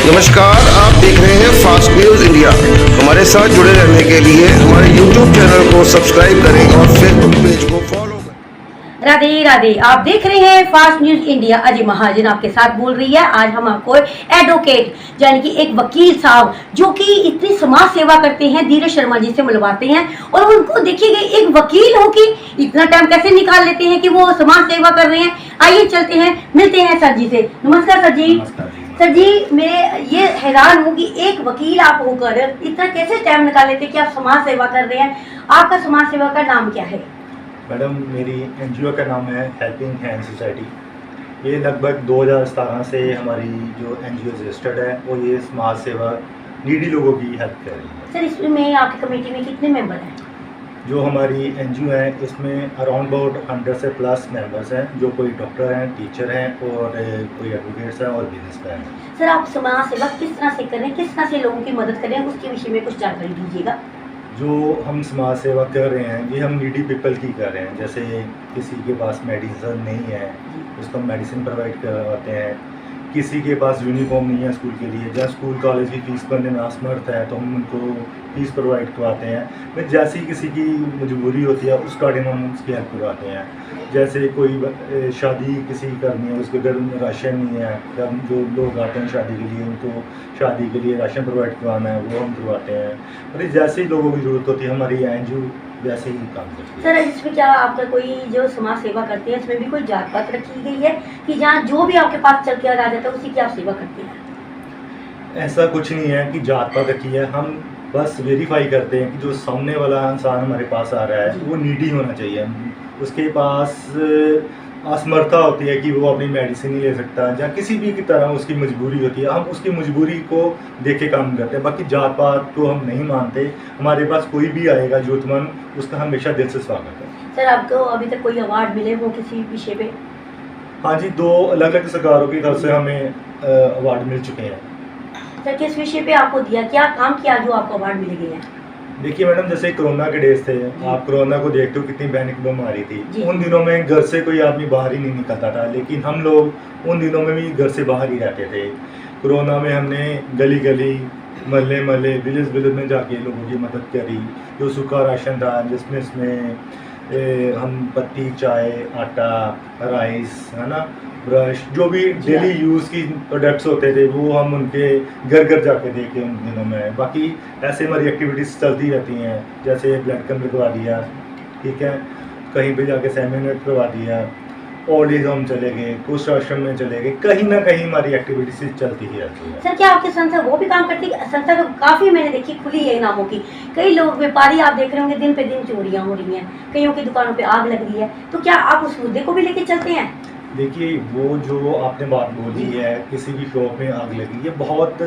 नमस्कार, आप देख रहे हैं फास्ट न्यूज़ इंडिया। हमारे साथ जुड़े रहने के लिए हमारे यूट्यूब चैनल को सब्सक्राइब करें और फेसबुक पेज को फॉलो करें। राधे राधे, आप देख रहे हैं fast news India. Ajay Mahajan आपके साथ बोल रही है। आज हम आपको एडवोकेट यानी कि एक वकील साहब जो कि इतनी समाज सेवा करते हैं, धीरज शर्मा जी से मिलवाते हैं। और उनको देखिए एक वकील हो कि इतना टाइम कैसे निकाल लेते हैं कि वो समाज सेवा कर रहे हैं। आइए चलते हैं, मिलते हैं सर जी से। नमस्कार सर जी। सर जी, मैं ये हैरान हूँ कि एक वकील आप होकर इतना कैसे टाइम निकाल लेते हैं कि आप समाज सेवा कर रहे हैं। आपका समाज सेवा का नाम क्या है? मैडम, मेरी एनजीओ का नाम है हेल्पिंग हैंड सोसाइटी। ये लगभग 2017 से हमारी जो एनजीओ रजिस्टर्ड है और ये समाज सेवा नीडी लोगों की हेल्प कर रही है। सर, इसमें आपकी कमेटी में कितने मेंबर हैं? जो हमारी एनजीओ है इसमें अराउंड अबाउट 100 से प्लस मेंबर्स हैं, जो कोई डॉक्टर हैं, टीचर हैं और कोई एडवोकेट्स हैं और बिजनेसमैन हैं। सर, आप समाज सेवा किस तरह से करें, किस तरह से लोगों की मदद करें, उसके विषय में कुछ जानकारी दीजिएगा। जो हम समाज सेवा कर रहे हैं ये हम नीडी पीपल की कर रहे हैं। जैसे किसी के पास मेडिसिन नहीं है, उसको हम मेडिसिन प्रोवाइड करवाते हैं। किसी के पास यूनिफॉर्म नहीं है स्कूल के लिए, जहाँ स्कूल कॉलेज की फ़ीस भरने में असमर्थ है तो हम उनको फ़ीस प्रोवाइड करवाते हैं। फिर जैसी किसी की मजबूरी होती है उस अकॉर्डिंग हम उसकी हेल्प करवाते हैं। जैसे कोई शादी किसी की करनी है, उसके घर में राशन नहीं है, जब जो लोग आते हैं शादी के लिए उनको शादी के लिए राशन प्रोवाइड करवाना है वो हम करवाते हैं। और जैसे ही लोगों की ज़रूरत होती है हमारी एनजीओ वैसे ही काम करती है। सर, इसमें क्या आपका कोई जो समाज सेवा करते हैं इसमें भी कोई जात पात रखी गई है कि जहाँ जो भी आपके पास चल के आ जाता है उसी की आप सेवा करते हैं? ऐसा कुछ नहीं है कि जात पात रखी है। हम बस वेरीफाई करते हैं कि जो सामने वाला इंसान हमारे पास आ रहा है वो नीडी होना चाहिए। उसके पास असमर्था होती है कि वो अपनी मेडिसिन नहीं ले सकता, या किसी भी की तरह उसकी मजबूरी होती है, हम उसकी मजबूरी को देख के काम करते हैं। बाकी जात पात को हम नहीं मानते। हमारे पास कोई भी आएगा जरूरतमंद, उसका हमेशा दिल से स्वागत है। सर, आपको अभी तक कोई अवार्ड मिले हो किसी विषय पे? हाँ जी, 2 अलग अलग सरकारों की तरफ से हमें अवार्ड मिल चुके हैं। सर, किस विषय पे आपको दिया, क्या काम किया जो आपको अवार्ड मिल गए हैं? देखिए मैडम, जैसे कोरोना के डेज थे, आप कोरोना को देखते हो कितनी भयानक बीमारी थी। उन दिनों में घर से कोई आदमी बाहर ही नहीं निकलता था, लेकिन हम लोग उन दिनों में भी घर से बाहर ही रहते थे। कोरोना में हमने गली गली, महल्ले महल्ले, विलेज विलेज में जाके लोगों की मदद करी। जो सूखा राशन था जिसमें हम पत्ती, चाय, आटा, राइस, है ना, ब्रश, जो भी डेली यूज़ की प्रोडक्ट्स होते थे वो हम उनके घर घर जाके देखे उन दिनों में। बाकी ऐसे हमारी एक्टिविटीज़ चलती रहती हैं। जैसे ब्लड कैंप लगवा दिया, ठीक है, कहीं पे जाके सेमिनार करवा दिया, ओल्ड एज होम चले गए, कुछ आश्रम में चले गए, कहीं ना कहीं हमारी एक्टिविटीज़ चलती ही रहती है। सर, क्या आपकी संस्था वो भी काम करती है? संस्था तो काफ़ी मैंने देखी खुली है नामों की। कई लोग व्यापारी आप देख रहे होंगे दिन पे दिन चोरियाँ हो रही हैं, कईयों की दुकानों पे आग लग रही है, तो क्या आप उस मुद्दे को भी लेके चलते हैं? देखिए, वो जो आपने बात बोली है, किसी भी शॉप में आग लगी, ये बहुत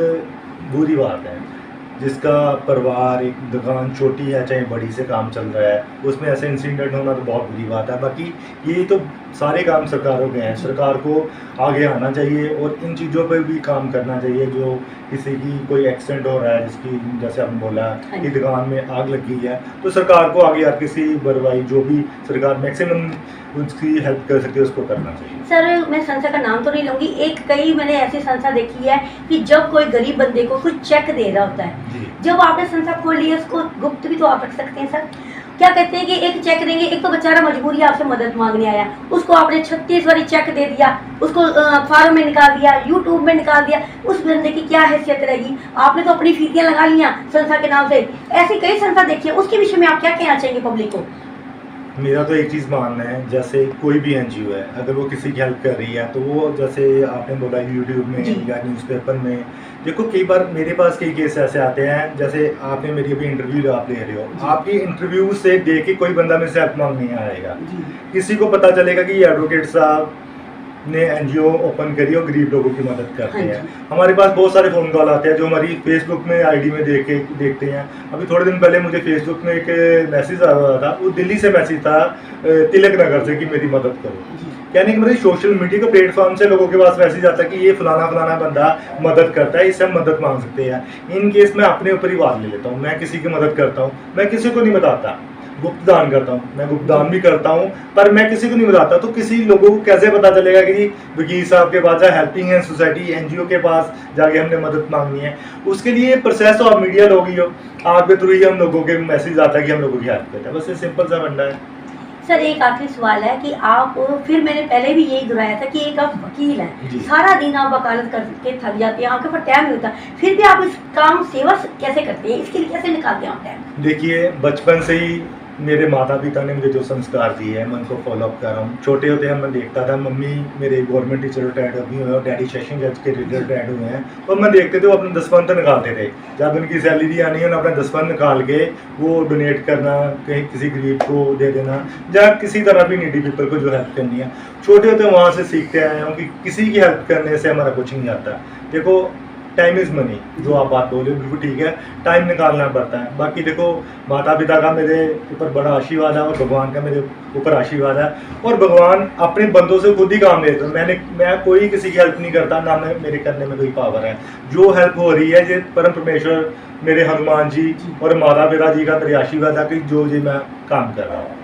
बुरी बात है। जिसका परिवार, एक दुकान छोटी है चाहे बड़ी से काम चल रहा है, उसमें ऐसे इंसिडेंट होना तो बहुत बुरी बात है। बाकी ये तो सारे काम सरकारों के हैं, सरकार को आगे आना चाहिए और इन चीज़ों पर भी काम करना चाहिए। जो किसी की कोई एक्सीडेंट हो रहा है, जिसकी जैसे आपने बोला कि दुकान में आग लगी है, तो सरकार को आगे यार किसी बरवाई जो भी सरकार मैक्सिमम उसकी हेल्प कर सकती है उसको करना चाहिए। सर, मैं संस्था का नाम तो नहीं लूँगी, कई मैंने ऐसी संस्था देखी है कि जब कोई गरीब बंदे को कुछ चेक दे रहा होता है, जब आपने संस्था खोल ली है उसको गुप्त भी तो आप रख सकते हैं। सर, क्या कहते हैं कि एक चेक देंगे, एक तो बेचारा मजबूरी आपसे मदद मांगने आया, उसको आपने 36 बारी चेक दे दिया, उसको अखबारों में निकाल दिया, यूट्यूब में निकाल दिया, उस बंदे की क्या हैसियत रहेगी? आपने तो अपनी फीतियाँ लगा लिया संस्था के नाम से। ऐसी कई संस्था देखी है, उसके विषय में आप क्या कहना चाहेंगे पब्लिक को? मेरा तो एक चीज़ मानना है, जैसे कोई भी एनजीओ है अगर वो किसी की हेल्प कर रही है तो वो, जैसे आपने बोला यूट्यूब में या न्यूज़पेपर में, देखो कई बार मेरे पास कई केस ऐसे आते हैं, जैसे आपने मेरी अभी इंटरव्यू आप ले रहे हो, आपकी इंटरव्यू से देख के कोई बंदा मेरे से हेल्प मांगने आएगा। किसी को पता चलेगा कि ये एडवोकेट साहब ने एनजीओ ओपन करी और गरीब लोगों की मदद करते हैं। हमारे पास बहुत सारे फ़ोन कॉल आते हैं जो हमारी फेसबुक में आईडी में देखते हैं। अभी थोड़े दिन पहले मुझे फेसबुक में एक मैसेज आया हुआ था, वो दिल्ली से मैसेज था, तिलक नगर से, कि मेरी मदद करो। कहने की मतलब सोशल मीडिया के प्लेटफॉर्म से लोगों के पास मैसेज जाता है कि ये फलाना फलाना बंदा मदद करता है, इससे हम मदद मांग सकते हैं। इन केस मैं अपने ऊपर ही बात ले लेता हूँ, मैं किसी की मदद करता हूँ, मैं किसी को नहीं बताता। गुप्त दान करता हूँ, मैं गुप्त दान भी करता हूँ, पर मैं किसी को नहीं बताता। तो किसी लोगों को कैसे पता चलेगा कि वकील साहब के पास या हेल्पिंग हैंड सोसाइटी एनजीओ के पास जाके हमने मदद मांगनी है? उसके लिए प्रोसेस तो आप मीडिया लोग ही हो, आपके थ्रू ही हम लोगों के मैसेज आता है कि हम लोगों की हेल्प करते हैं। बस ये सिंपल सा फंडा है। सर एक आखिरी सवाल है कि आप, फिर मैंने पहले भी यही दोहराया था कि एक आप वकील हैं, सारा दिन आप वकालत करके थक जाते हैं, आपके पास टाइम नहीं होता, फिर भी आप इस काम सेवा कैसे करते हैं, इसके लिए कैसे निकालते हैं आप टाइम? देखिए, बचपन से ही मेरे माता पिता ने मुझे जो संस्कार दिए हैं मैं उनको फॉलो अप कर रहा हूँ। छोटे होते हैं मैं देखता था, मम्मी मेरे गवर्नमेंट टीचर रिटायर्ड अभी हुए और डैडी सेशन जज के रिटायर्ड हुए हैं, और मैं देखते थे वो अपने 10 फंड निकालते थे। जब उनकी सैलरी आनी है उन्हें अपना 10 फंड निकाल के वो डोनेट करना, कहीं किसी गरीब को दे देना, या किसी तरह भी नीडी पीपल को जो हेल्प करनी है। छोटे होते वहाँ से सीखते आए हूँ कि किसी की हेल्प करने से हमारा कुछ नहीं आता। देखो, टाइम इज़ मनी, जो आप बात बोल रहे हो बिल्कुल ठीक है, टाइम निकालना पड़ता है। बाकी देखो, माता पिता का मेरे ऊपर बड़ा आशीर्वाद है और भगवान का मेरे ऊपर आशीर्वाद है, और भगवान अपने बंदों से खुद ही काम लेते हैं। मैं कोई किसी की हेल्प नहीं करता, ना मैं मेरे करने में कोई पावर है। जो हेल्प हो रही है ये परम परमेश्वर, मेरे हनुमान जी और माता पिता जी का मेरे आशीर्वाद है कि जो जी मैं काम कर रहा हूँ।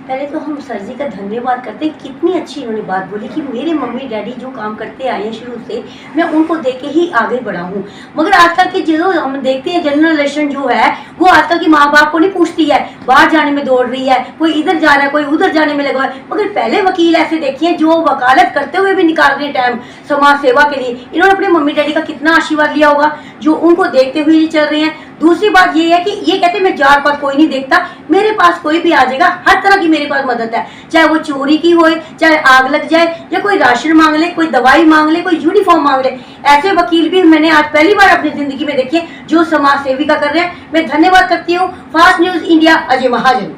पहले तो हम सर जी का धन्यवाद करते हैं, कितनी अच्छी उन्होंने बात बोली कि मेरे मम्मी डैडी जो काम करते आए हैं शुरू से, मैं उनको देख के ही आगे बढ़ा हूँ। मगर आजकल के जो हम देखते हैं जनरेशन जो है वो आजकल की माँ बाप को नहीं पूछती है, बाहर जाने में दौड़ रही है, कोई इधर जा रहा है, कोई उधर जाने में लगा है। मगर पहले वकील ऐसे देखिए जो वकालत करते हुए भी निकाल रहे हैं टाइम समाज सेवा के लिए। इन्होंने अपने मम्मी डैडी का कितना आशीर्वाद लिया होगा जो उनको देखते हुए ही चल रहे हैं। दूसरी बात ये है कि ये कहते हैं मैं जात पात कोई नहीं देखता, मेरे पास कोई भी आ जाएगा, हर तरह की मेरे पास मदद है, चाहे वो चोरी की हो, चाहे आग लग जाए, या कोई राशन मांग ले, कोई दवाई मांग ले, कोई यूनिफॉर्म मांग ले। ऐसे वकील भी मैंने आज पहली बार अपनी जिंदगी में देखे जो समाज सेविका कर रहे हैं। मैं धन्यवाद करती हूँ fast news India Ajay Mahajan.